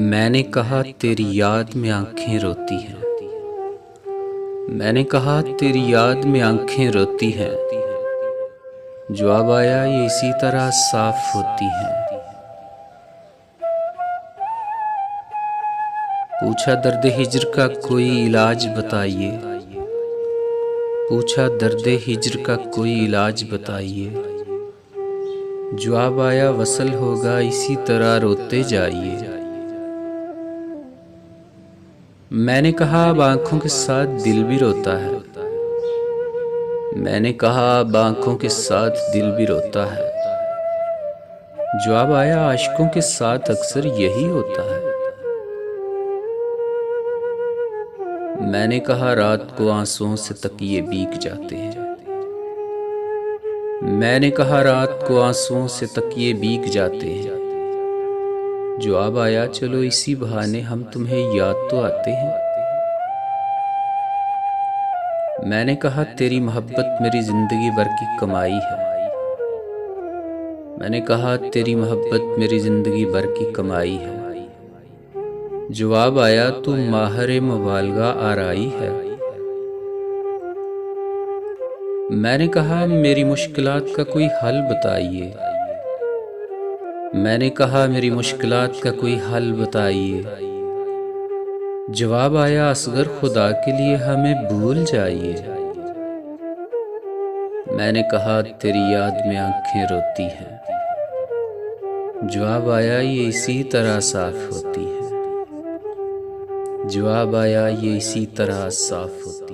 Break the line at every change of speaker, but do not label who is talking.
मैंने कहा तेरी याद में आंखें रोती हैं। मैंने कहा तेरी याद में आंखें रोती हैं। जवाब आया ये इसी तरह साफ होती हैं। पूछा दर्द हिज्र का कोई इलाज बताइए। पूछा दर्द हिज्र का कोई इलाज बताइए। जवाब आया वसल होगा इसी तरह रोते जाइए। मैंने कहा अब आंखों के साथ दिल भी रोता है। मैंने कहा अब आंखों के साथ दिल भी रोता है। जवाब आया आशिकों के साथ अक्सर यही होता है। मैंने कहा रात को आंसुओं से तकिए भीग जाते हैं। मैंने कहा रात को आंसुओं से तकिए भीग जाते हैं। जवाब आया चलो इसी बहाने हम तुम्हें याद तो आते हैं। मैंने कहा तेरी मोहब्बत मेरी जिंदगी भर की कमाई है। मैंने कहा तेरी मोहब्बत मेरी जिंदगी भर की कमाई है। जवाब आया तू माहरे मुबालगा आराई है। मैंने कहा मेरी मुश्किलात का कोई हल बताइए। मैंने कहा मेरी मुश्किलात का कोई हल बताइए। जवाब आया असगर खुदा के लिए हमें भूल जाइए। मैंने कहा तेरी याद में आंखें रोती हैं। जवाब आया ये इसी तरह साफ होती है। जवाब आया ये इसी तरह साफ होती है।